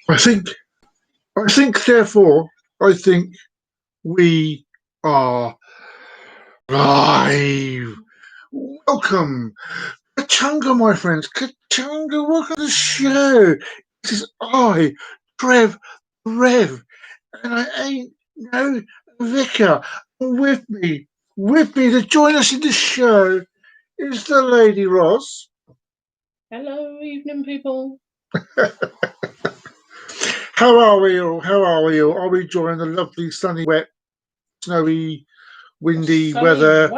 I think, therefore, I think we are live. Welcome, Kachunga, my friends. Kachunga, welcome to the show. This is I, Rev, and I ain't no vicar. With me to join us in the show is the Lady Ross. Hello, evening people. How are we all? Are we enjoying the lovely, sunny, wet, snowy, windy weather?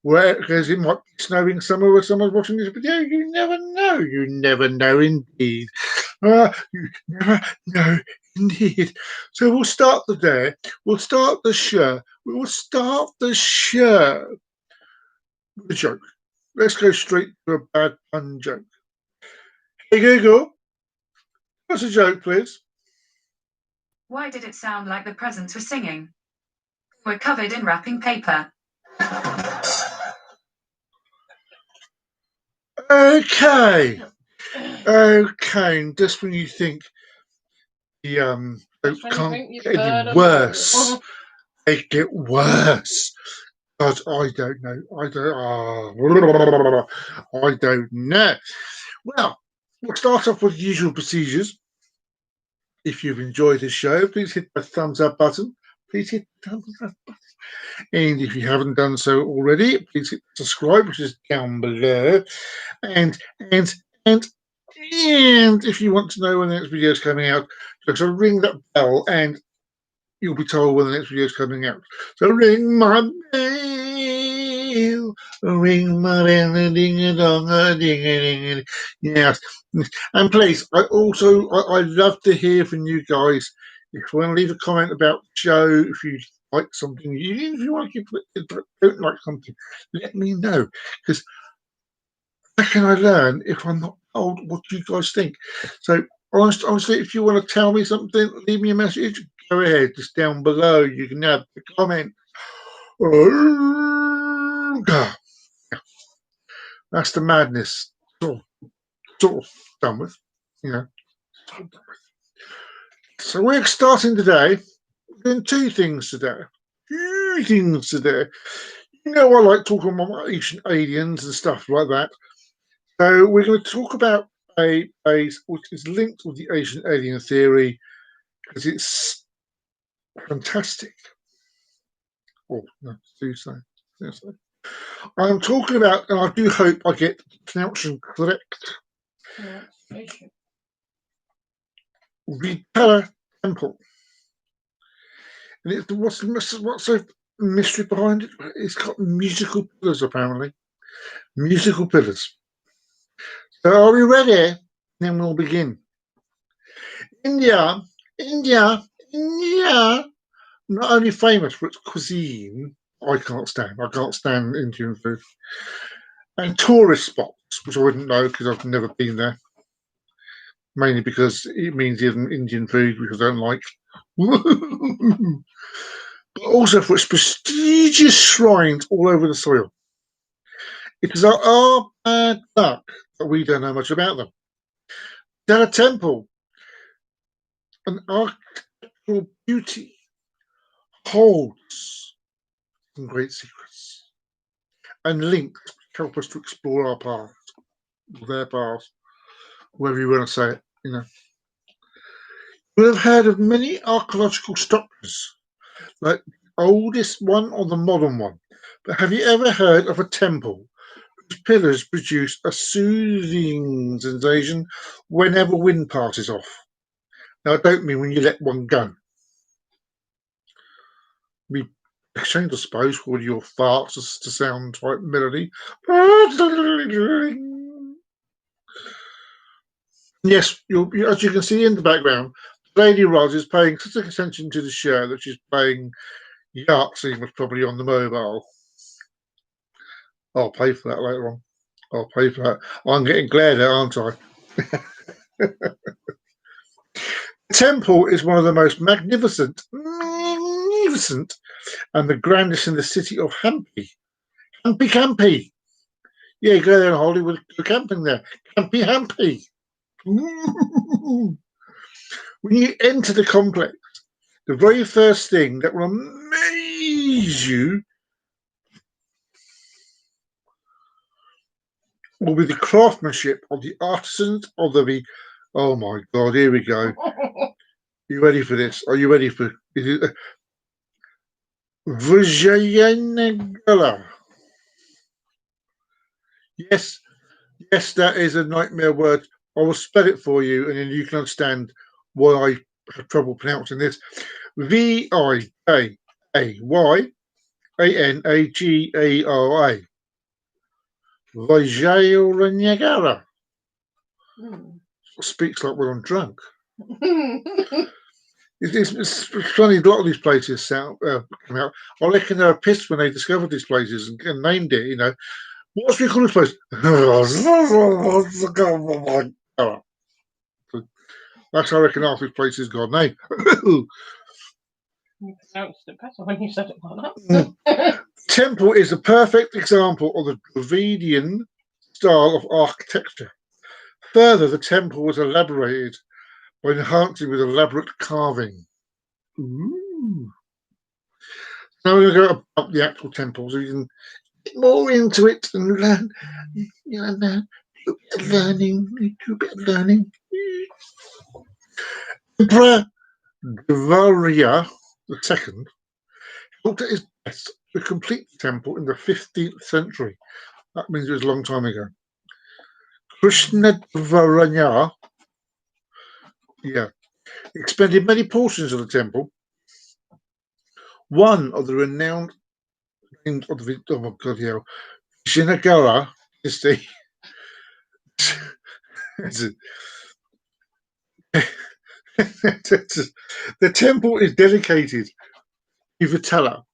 Wet, because it might be snowing somewhere where someone's watching this video. You never know. You never know, indeed. You never know, indeed. So we'll start the day. We'll start the show. We will start the show with a joke. Let's go straight to a bad pun joke. Hey Google, what's a joke, please? Why did it sound like the presents were singing? We're covered in wrapping paper. Okay. Just when you think the jokes can't get any worse, they get worse. God, I don't know. I don't know. Well, we'll start off with usual procedures. If you've enjoyed the show, please hit the thumbs up button. And if you haven't done so already, please hit subscribe, which is down below. And if you want to know when the next video is coming out, just ring that bell and you'll be told when the next video is coming out. So ring my bell, ding-a-dong-a-ding-a-ding-a-ding. Yes. And please, I'd love to hear from you guys. If you want to leave a comment about the show, if you like something, even if you want to don't like something, let me know. Because how can I learn if I'm not told what you guys think? So honestly, if you want to tell me something, leave me a message. Go ahead, just down below. You can have the comment. That's the madness. Sort of done with, you know. So we're starting today. We're doing two things today. You know, I like talking about ancient aliens and stuff like that. So we're going to talk about a base which is linked with the ancient alien theory because it's fantastic. Oh, no, seriously. I'm talking about, and I do hope I get the pronunciation correct, Vittala Temple. And what's the mystery behind it? It's got musical pillars, apparently. Musical pillars. So are we ready? Then we'll begin. India, not only famous for its cuisine, I can't stand Indian food, and tourist spots, which I wouldn't know because I've never been there, mainly because it means Indian food, which I don't like. But also for its prestigious shrines all over the soil. It is our bad luck that we don't know much about them. Vittala Temple, an architectural beauty, holds some great secrets and links which help us to explore our past, their past, whatever you want to say it, you know. You will have heard of many archaeological structures, like the oldest one or the modern one, but have you ever heard of a temple whose pillars produce a soothing sensation whenever wind passes off? Now, I don't mean when you let one go. We exchange, I suppose, for your farts to sound like melody. Yes, as you can see in the background, Lady Roz is paying such attention to the show that she's playing Yahtzee, was probably on the mobile. I'll pay for that later on. I'll pay for that. I'm getting glared at, aren't I? The temple is one of the most magnificent, and the grandest in the city of Hampi. Hampi. Yeah, go there in Hollywood, go camping there. Campy hampy. When you enter the complex, the very first thing that will amaze you will be the craftsmanship of the artisans of the. Oh my God! Here we go. You ready for this? Are you ready for Vijayanagara? Yes, yes, that is a nightmare word. I will spell it for you, and then you can understand why I have trouble pronouncing this. Vijayanagara. Vijayanagara. Speaks like when I'm drunk. It's funny. A lot of these places come out. I reckon they were pissed when they discovered these places and named it. You know, what's we call this place? That's how I reckon half these places got a name. You pronounced it better when you said it like that. Temple is a perfect example of the Dravidian style of architecture. Further, the temple was elaborated by enhancing with elaborate carving. Ooh. Now we're going to go up the actual temple so you can get more into it and learn. You know, a little bit of learning. Emperor Dvaria II helped at his best to complete the temple in the 15th century. That means it was a long time ago. Krishna Dvaranya, expended many portions of the temple. One of the renowned names of the Vijayanagara is the the temple is dedicated to Vittala.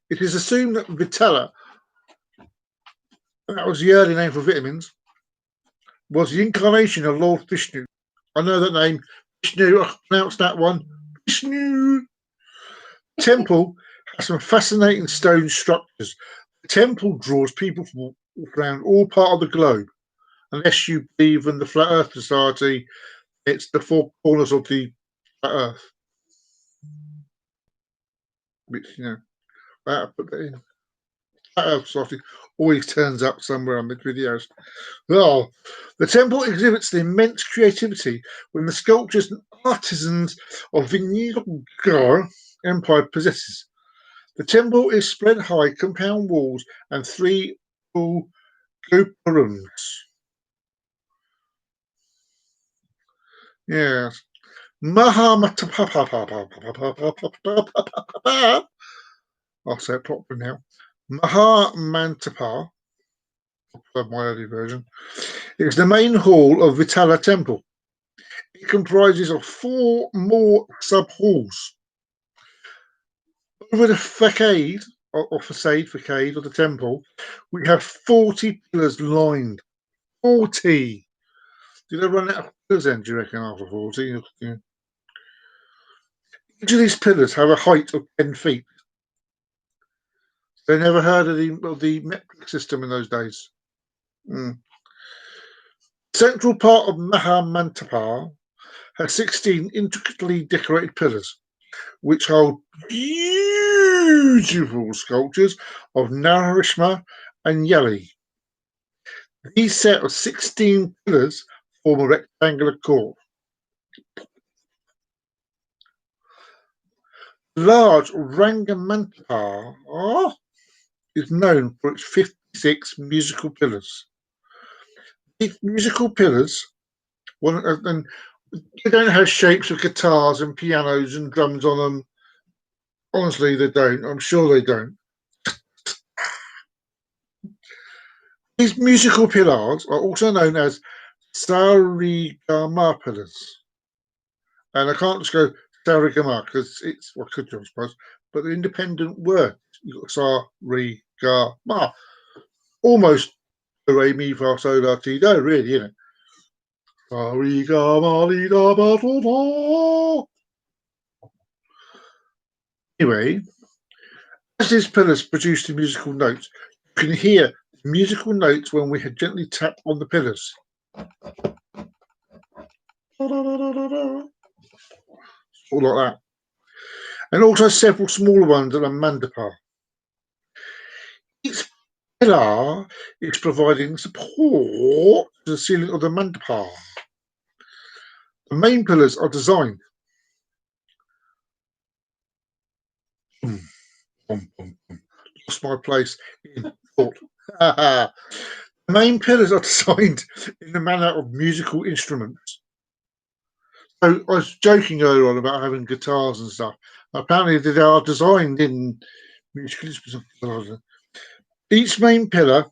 It is assumed that Vittala, that was the early name for vitamins, was the incarnation of Lord Vishnu. I know that name, Vishnu. I pronounced that one, Vishnu. The temple has some fascinating stone structures. The temple draws people from around all part of the globe. Unless you believe in the Flat Earth Society, it's the four corners of the Flat Earth. Which, you know, I put that in. Flat Earth Society always turns up somewhere on the videos. Well, the temple exhibits the immense creativity when the sculptures and artisans of Vijayanagara Empire possesses. The temple is spread high compound walls and 3 full gopurams. Yes. I'll say it properly now. Mahamantapa, my early version, is the main hall of Vittala Temple. It comprises of 4 more sub-halls. Over the facade of the temple, we have 40 pillars lined. 40. Did they run out of pillars then, do you reckon, after 40? Yeah. Each of these pillars have a height of 10 feet. They never heard of the metric system in those days. Central part of Mahamantapa has 16 intricately decorated pillars, which hold beautiful sculptures of Narishma and Yali. These set of 16 pillars form a rectangular core. Large Rangamantapa is known for its 56 musical pillars. These musical pillars, and they don't have shapes of guitars and pianos and drums on them. Honestly, they don't. I'm sure they don't. These musical pillars are also known as sarigama pillars. And I can't just go sarigama because it's, well, could you, I suppose, but the independent word. You've got sarigama. Almost re mi fa sol la ti do, really, isn't it? Sarigama li da ba do da. Anyway, as these pillars produce the musical notes, you can hear the musical notes when we had gently tapped on the pillars. All like that. And also several smaller ones at a mandapa. Each pillar is providing support to the ceiling of the mandapa. The main pillars are designed. Lost my place in thought. The main pillars are designed in the manner of musical instruments. So I was joking earlier on about having guitars and stuff. Apparently, they are designed in musical instruments. Each main pillar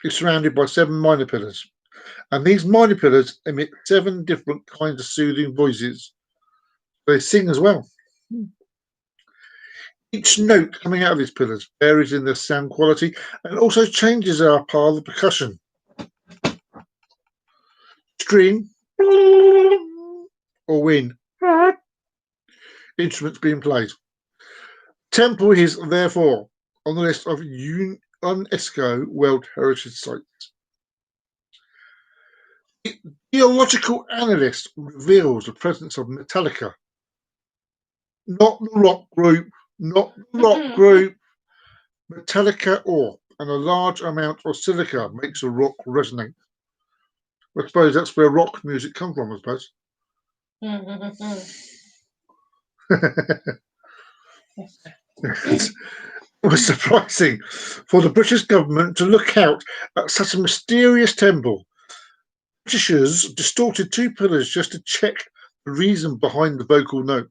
is surrounded by 7 minor pillars, and these minor pillars emit 7 different kinds of soothing voices. They sing as well. Each note coming out of these pillars varies in their sound quality and also changes our part of the percussion. String or wind instruments being played. Temple is therefore on the list of UNESCO World Heritage Sites. The geological analyst reveals the presence of Metallica, not the rock group, Metallica ore, and a large amount of silica makes a rock resonate. I suppose that's where rock music comes from, I suppose. It was surprising for the British government to look out at such a mysterious temple. Britishers distorted 2 pillars just to check the reason behind the vocal notes.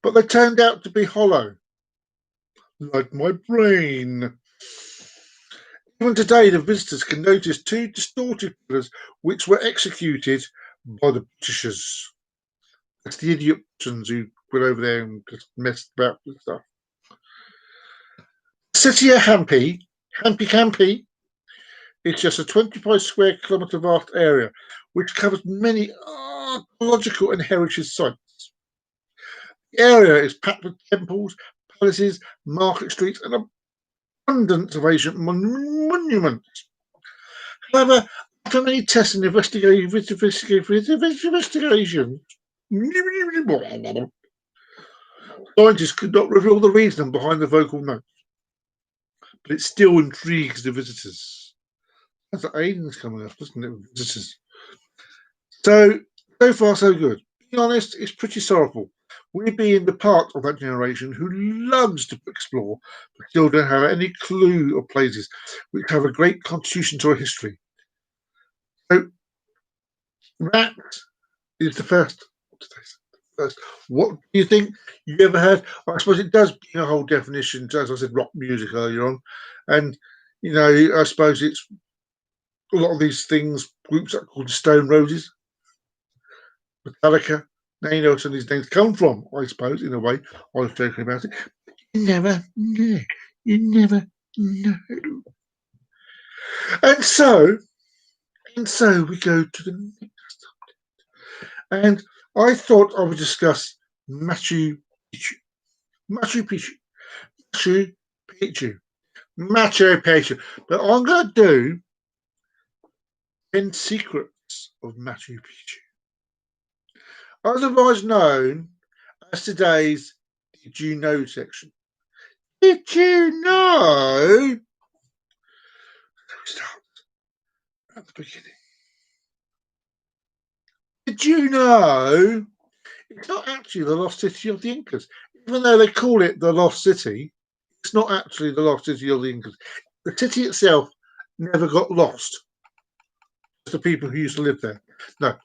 But they turned out to be hollow, like my brain. Even today, the visitors can notice 2 distorted pillars which were executed by the Britishers. It's the idiot Britons who went over there and just messed about with stuff. The city of Hampi, is just a 25 square kilometre vast area which covers many archaeological and heritage sites. The area is packed with temples, palaces, market streets, and abundance of ancient monuments. However, after many tests and investigations, scientists could not reveal the reason behind the vocal notes, but it still intrigues the visitors. That's like aliens coming up, doesn't it? Visitors. So far, so good. Being honest, it's pretty sorrowful. We being the part of that generation who loves to explore, but still don't have any clue of places which have a great contribution to our history. So that is the first. What do you think you ever heard? I suppose it does bring a whole definition, as I said, rock music earlier on. And, I suppose it's a lot of these things, groups that are called the Stone Roses, Metallica. Now you know where some of these names come from, I suppose, in a way. I was joking about it. You never know. You never know. And so we go to the next subject. And I thought I would discuss Machu Picchu. But I'm going to do 10 secrets of Machu Picchu, otherwise known as today's Did You Know section. Did you know? So we start at the beginning. Did you know it's not actually the lost city of the Incas? Even though they call it the lost city, it's not actually the lost city of the Incas. The city itself never got lost. It's the people who used to live there. No,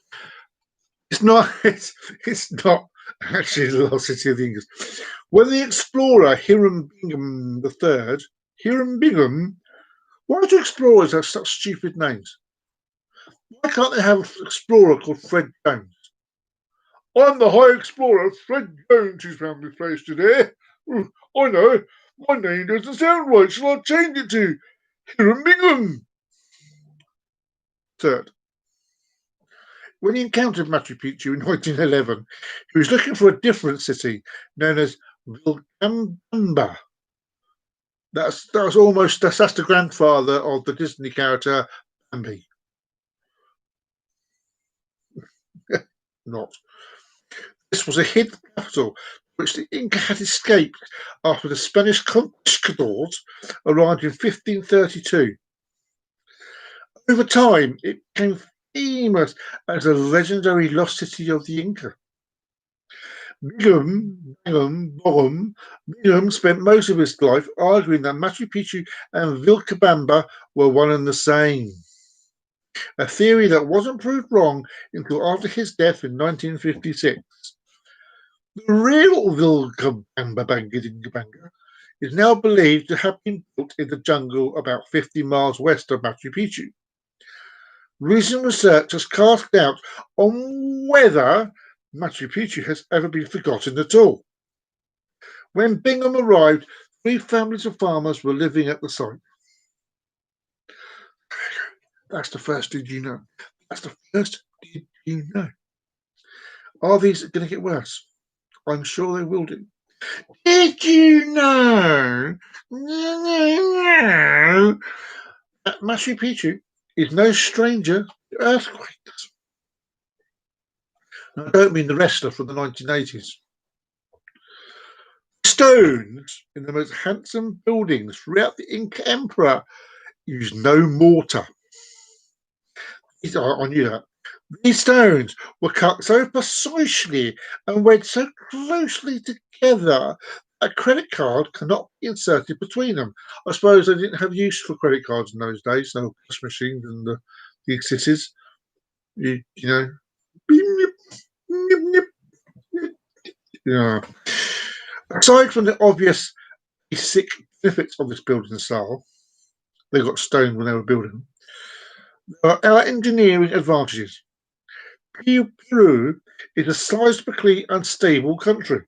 it's not. It's not actually the lost city of the Incas. When the explorer Hiram Bingham III, why do explorers have such stupid names? Why can't they have an explorer called Fred Jones? I'm the High Explorer, Fred Jones, who's found this place today. I know, my name doesn't sound right. Shall I change it to Hiram Bingham? Third, when he encountered Machu Picchu in 1911, he was looking for a different city known as Vilcabamba. That's the grandfather of the Disney character Bambi. Not. This was a hidden capital which the Inca had escaped after the Spanish conquistadors arrived in 1532. Over time, it became famous as a legendary lost city of the Inca. Bingham spent most of his life arguing that Machu Picchu and Vilcabamba were one and the same, a theory that wasn't proved wrong until after his death in 1956. The real Vilcabamba is now believed to have been built in the jungle about 50 miles west of Machu Picchu. Recent research has cast doubt on whether Machu Picchu has ever been forgotten at all. When Bingham arrived, 3 families of farmers were living at the site. That's the first did you know. That's the first did you know. Are these going to get worse? I'm sure they will do. Did you know that Machu Picchu is no stranger to earthquakes? I don't mean the wrestler from the 1980s. Stones in the most handsome buildings throughout the Inca Empire use no mortar. I knew that. These stones were cut so precisely and wedged so closely together that a credit card cannot be inserted between them. I suppose they didn't have use for credit cards in those days, no cash machines and the cities. You know. Yeah. Aside from the obvious basic benefits of this building style, they got stone when they were building. There are engineering advantages. Peru is a seismically unstable country.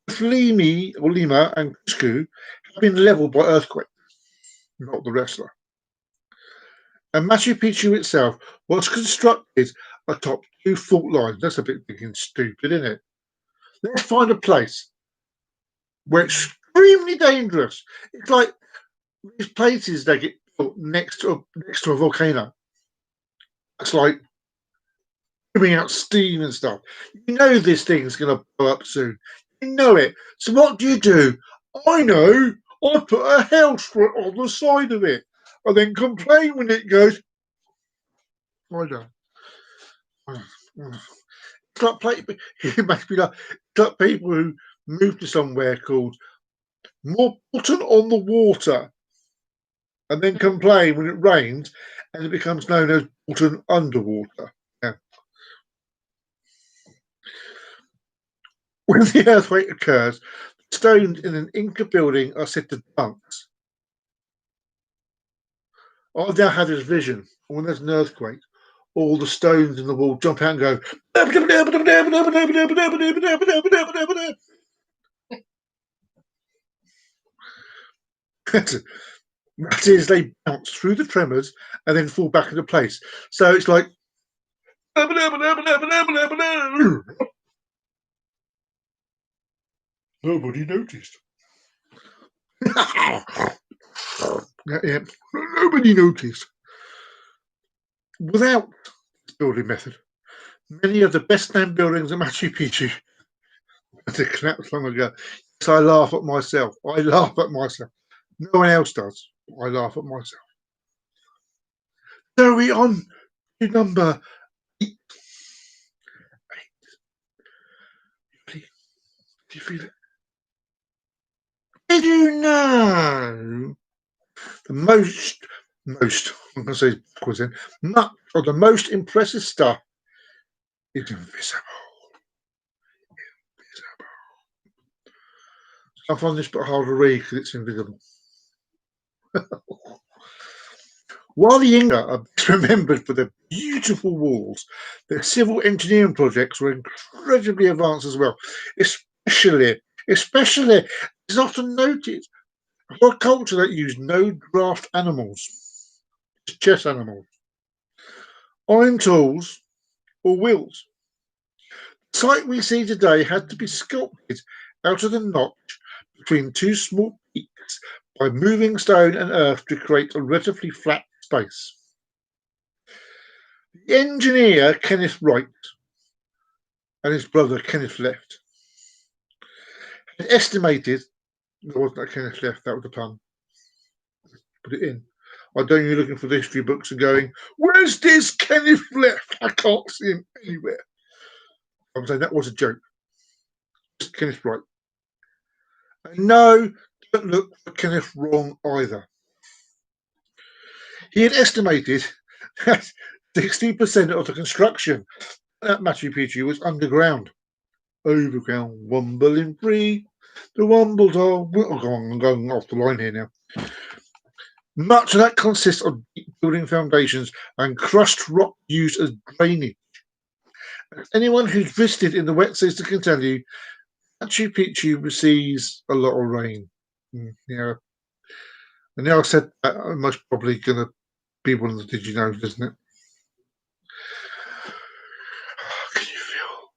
Both Lima and Cusco have been leveled by earthquakes, not the wrestler. And Machu Picchu itself was constructed atop 2 fault lines. That's a bit big and stupid, isn't it? Let's find a place where it's extremely dangerous. It's like these places that get built next to a volcano. It's like giving out steam and stuff. You know this thing's going to blow up soon. You know it. So what do? I know. I put a house on the side of it and then complain when it goes. I don't. It's like it makes me laugh. It's like people who move to somewhere called Morton on the Water and then complain when it rains and it becomes known as Morton Underwater. Yeah. When the earthquake occurs, the stones in an Inca building are said to dance. I've now had this vision. When there's an earthquake, all the stones in the wall jump out and go. That is, they bounce through the tremors and then fall back into place. So it's like. Nobody noticed. Yeah, nobody noticed. Without this building method, many of the best known buildings at Machu Picchu had collapsed long ago. So I laugh at myself. No one else does. I laugh at myself. So we on to number 8. Do you feel it? Did you know the most I'm going to say much of the most impressive stuff is invisible. I find this bit hard to read because it's invisible. While the Inca are best remembered for their beautiful walls, their civil engineering projects were incredibly advanced as well. Especially, it's often noted for a culture that used no draft animals, just chess animals, iron tools, or wheels. The site we see today had to be sculpted out of the notch between two small peaks by moving stone and earth to create a relatively flat space. The engineer, Kenneth Wright, and his brother, Kenneth Left, had estimated, there wasn't a Kenneth Left, that was a pun, put it in. I don't you looking for the history books and going, where's this Kenneth Left? I can't see him anywhere. I'm saying that was a joke. Just Kenneth Wright. And no, don't look for Kenneth wrong either. He had estimated that 60% of the construction at Machu Picchu was underground. Overground, Wumble free. The Wumbles are. I'm going off the line here now. Much of that consists of deep building foundations and crushed rock used as drainage. Anyone who's visited in the wet season can tell you Machu Picchu receives a lot of rain. Yeah. And now I said that, I'm most probably going to be one of the did you know, isn't it? Can you feel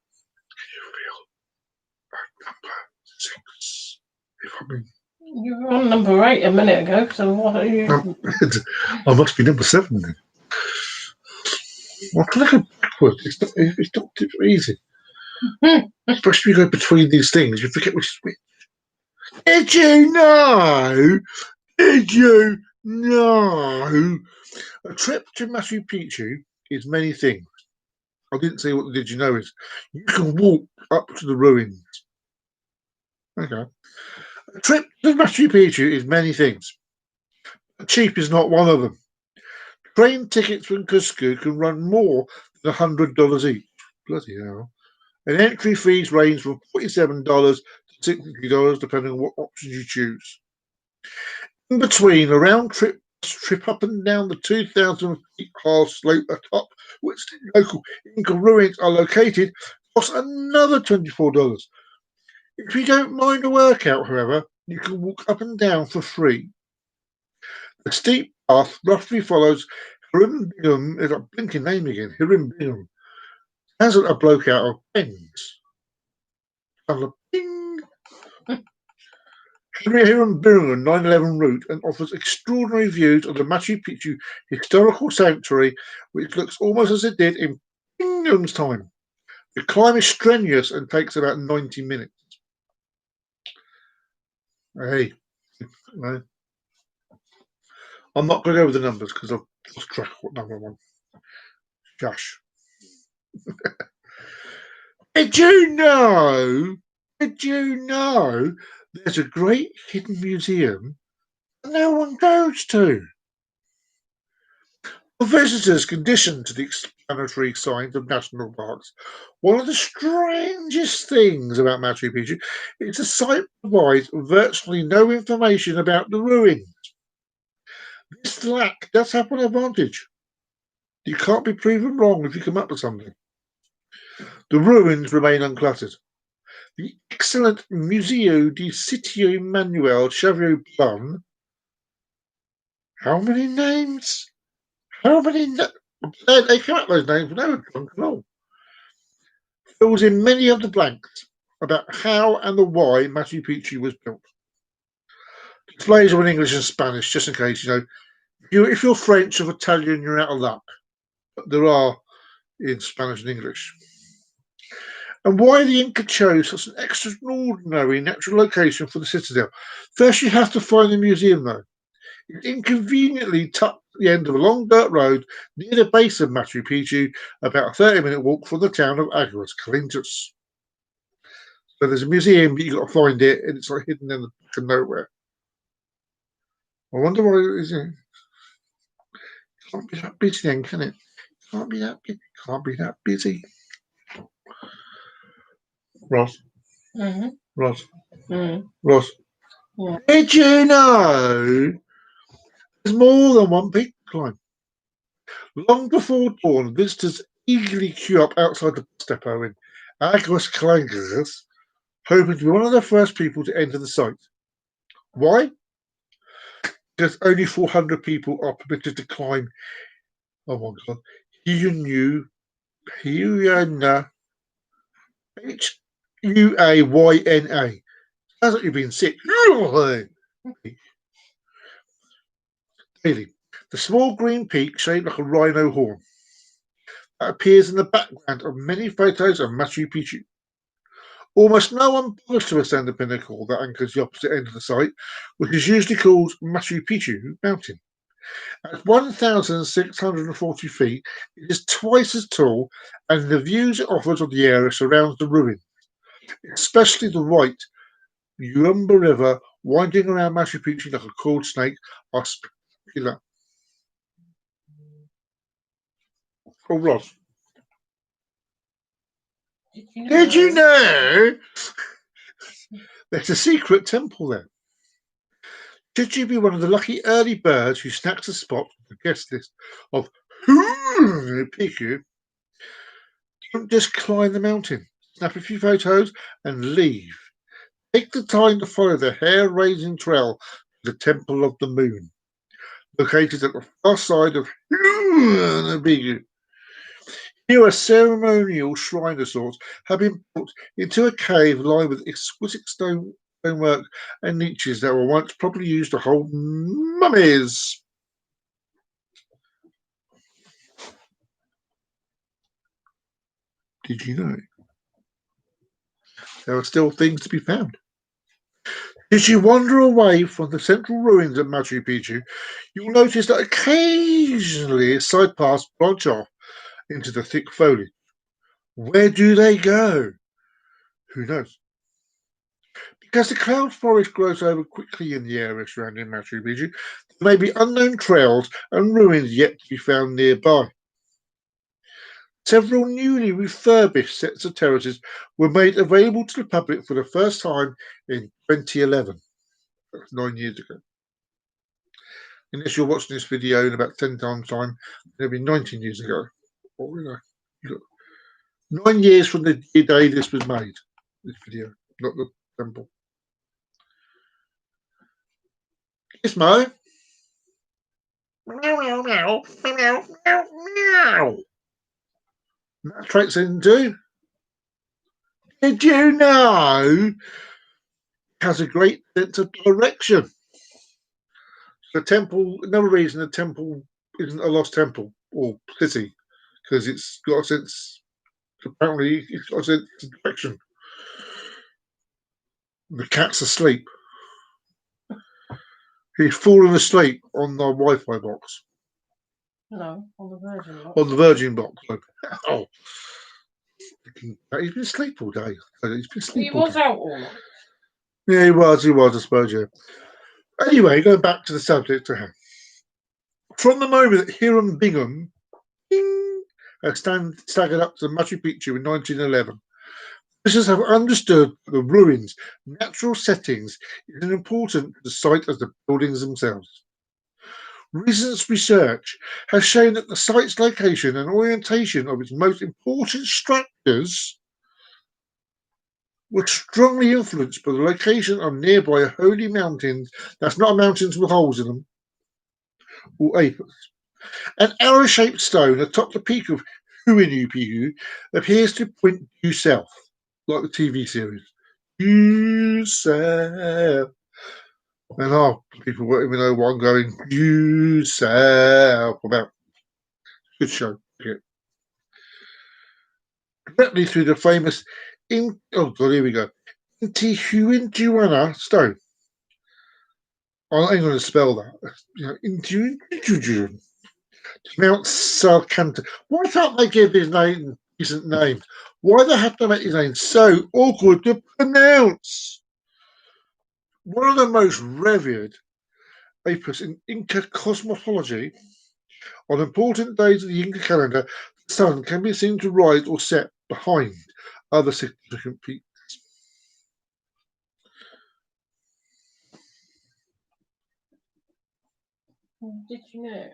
number 6? If I mean, You were on number 8 a minute ago, so what are you? I must be number 7 then. Well, can I go backwards? It's not too easy. Especially if you go between these things, you forget which is which. Did you know? Did you know? A trip to Machu Picchu is many things. I didn't say what the did you know is. You can walk up to the ruins. Okay. A trip to Machu Picchu is many things. Cheap is not one of them. Train tickets from Cusco can run more than $100 each. Bloody hell. And entry fees range from $47 to $60 depending on what options you choose. In between, a round trip up and down the 2,000 feet high slope atop which the local Inca ruins are located costs another $24. If you don't mind a workout, however, you can walk up and down for free. The steep path roughly follows Hirimbingham, is a blinking name again, Hirimbingham. Has a bloke out of pens. Bing. Hirimbingham 911 route and offers extraordinary views of the Machu Picchu historical sanctuary, which looks almost as it did in Bingham's time. The climb is strenuous and takes about 90 minutes. Hey, no. I'm not going to go with the numbers because I've lost track of what number I'm on. Josh. Did you know? Did you know there's a great hidden museum that no one goes to? For visitors conditioned to the explanatory signs of national parks, one of the strangest things about Machu Picchu is the site provides virtually no information about the ruins. This lack does have an advantage. You can't be proven wrong if you come up with something. The ruins remain uncluttered. The excellent Museo di Sitio Manuel Xavier Plum. How many names? How many? They come up with those names, but they were drunk and all. Fills in many of the blanks about how and the why Machu Picchu was built. Displays are in English and Spanish, just in case, you know. If you're French or Italian, you're out of luck. But there are in Spanish and English. And why the Inca chose such an extraordinary natural location for the citadel. First, you have to find the museum, though. It's inconveniently tucked at the end of a long dirt road near the base of Machu Picchu, about a 30-minute walk from the town of Aguas Calientes. So there's a museum, but you've got to find it, and it's like hidden in the back of nowhere. I wonder why it is. It can't be that busy then, can it? Can't be that busy. Can't be that busy. Ross. Mm-hmm. Ross. Mm. Ross. Yeah. Did you know there's more than one peak to climb? Long before dawn, visitors eagerly queue up outside the bus depot in Aguas Calientes, hoping to be one of the first people to enter the site. Why? Because only 400 people are permitted to climb. Oh my God. Huyana, Huyana. Hasn't you been sick? Daily. The small green peak shaped like a rhino horn that appears in the background of many photos of Machu Picchu. Almost no one bothers to ascend the pinnacle that anchors the opposite end of the site, which is usually called Machu Picchu Mountain. At 1,640 feet, it is twice as tall, and the views it offers of the area surrounds the ruin, especially the white Uumba River winding around Machu Picchu like a coiled snake, are spectacular. Oh, Ross. Did you know there's a secret temple there? Should you be one of the lucky early birds who snacks a spot on the guest list of Picchu, don't just climb the mountain, snap a few photos, and leave. Take the time to follow the hair-raising trail to the Temple of the Moon, located at the far side of Picchu. Here, a ceremonial shrine of sorts have been built into a cave lined with exquisite stonework and niches that were once probably used to hold mummies. Did you know there are still things to be found? As you wander away from the central ruins of Machu Picchu, you'll notice that occasionally side paths branch off into the thick foliage. Where do they go? Who knows? Because the cloud forest grows over quickly in the area surrounding Machu Picchu, there may be unknown trails and ruins yet to be found nearby. Several newly refurbished sets of terraces were made available to the public for the first time in 2011. That's 9 years ago. Unless you're watching this video in about 10 times' time, it'll be 19 years ago. Or, 9 years from the day this was made, this video, not the temple. Yes, Mo. Meow, meow, meow, meow, meow, meow. That traits into. Did you know? Has a great sense of direction. The temple, another reason the temple isn't a lost temple or city, because it's got a sense, apparently, it's got a sense of direction. The cat's asleep. He's fallen asleep on the Wi-Fi box. No, on the Virgin box. On the Virgin box. Oh. He's been asleep all day. He's been asleep He was out all night. Yeah, he was, I suppose, yeah. Anyway, going back to the subject to hand. From the moment that Hiram Bingham staggered up to Machu Picchu in 1911, visitors have understood that the ruins' natural settings is as important to the site as the buildings themselves. Recent research has shown that the site's location and orientation of its most important structures were strongly influenced by the location of nearby holy mountains. That's not mountains with holes in them, or apis. An arrow-shaped stone atop the peak of Huinu Pihu appears to point due south, like the TV series. Due south. And people won't even know what I'm going due south about. Good show. Okay. Directly through the famous here we go. Intihuatana stone. I'm going to spell that. Intihuatana. Mount Sarkanta. Why can't they give his name a decent name? Why do they have to make his name so awkward to pronounce? One of the most revered apis in Inca cosmology. On important days of the Inca calendar, the sun can be seen to rise or set behind other significant peaks. Did you know?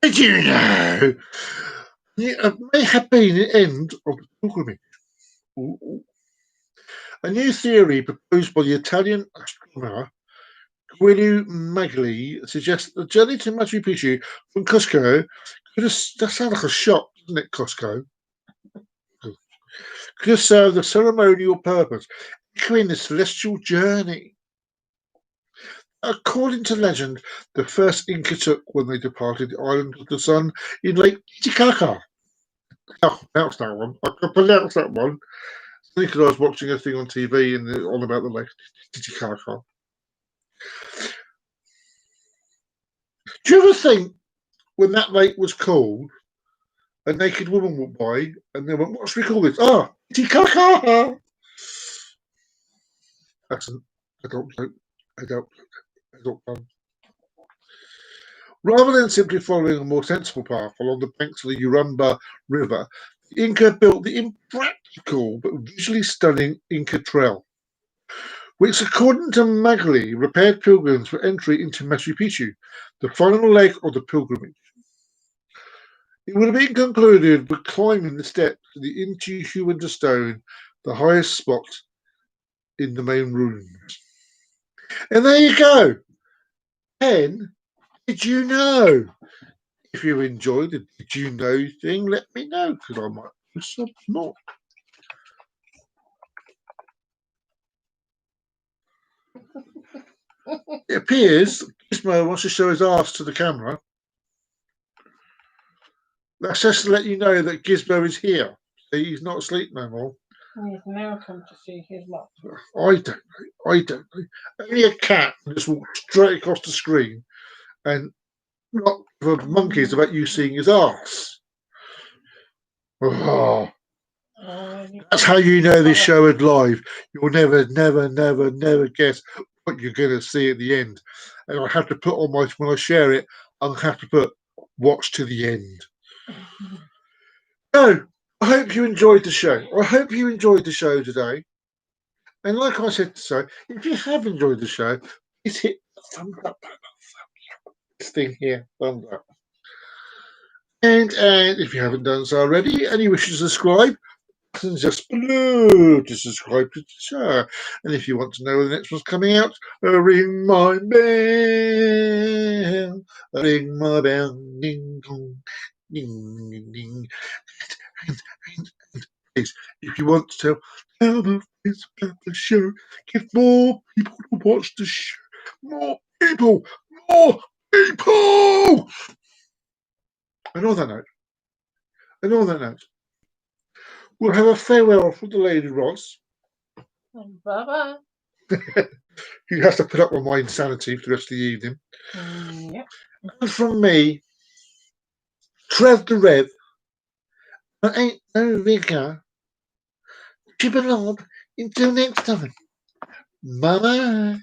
Did you know? It may have been the end of the pilgrimage. A new theory proposed by the Italian astronomer Guido Magli suggests that the journey to Machu Picchu from Cusco that sounds like a shop, doesn't it, Costco? to serve the ceremonial purpose, echoing the celestial journey. According to legend, the first Inca took when they departed the island of the sun in Lake Titicaca. I can pronounce that one. I can pronounce that one. Only because I was watching a thing on TV and on about the lake Titicaca. Do you ever think when that lake was called, a naked woman walked by and they went, "What should we call this?" Ah, Titicaca. That's an adult joke. Adult pun. Rather than simply following a more sensible path along the banks of the Urubamba River, the Inca built the impractical but visually stunning Inca Trail, which, according to Magali, prepared pilgrims for entry into Machu Picchu, the final leg of the pilgrimage. It would have been concluded with climbing the steps to the Intihuatana stone, the highest spot in the main ruins. And there you go. 10. Did you know? If you enjoyed the Did You Know thing, let me know, because I might do some more. It appears Gizmo wants to show his ass to the camera. That's just to let you know that Gizmo is here. See, he's not asleep no more. He's now come to see his mum. I don't know. Only a cat can just walk straight across the screen and not for monkeys about you seeing his ass. Oh, that's how you know this show is live. You'll never guess what you're going to see at the end. And I have to put on when I share it, I'll have to put watch to the end. So, I hope you enjoyed the show. I hope you enjoyed the show today. And like I said, so if you have enjoyed the show, please hit the thumbs up button. This thing here, thumbs up. And if you haven't done so already and you wish to subscribe, just below to subscribe to the show. And if you want to know when the next one's coming out, ring my bell. Ring my bell. Ding dong. Ding ding ding. And please, if you want to tell the friends about the show, get more people to watch the show. More people! More people! And on that note, we'll have a farewell from the Lady Ross. Bye-bye. Who has to put up with my insanity for the rest of the evening. Yep. And from me, Trev the Rev, I ain't no vicar. Chibalob, until next time. Bye-bye.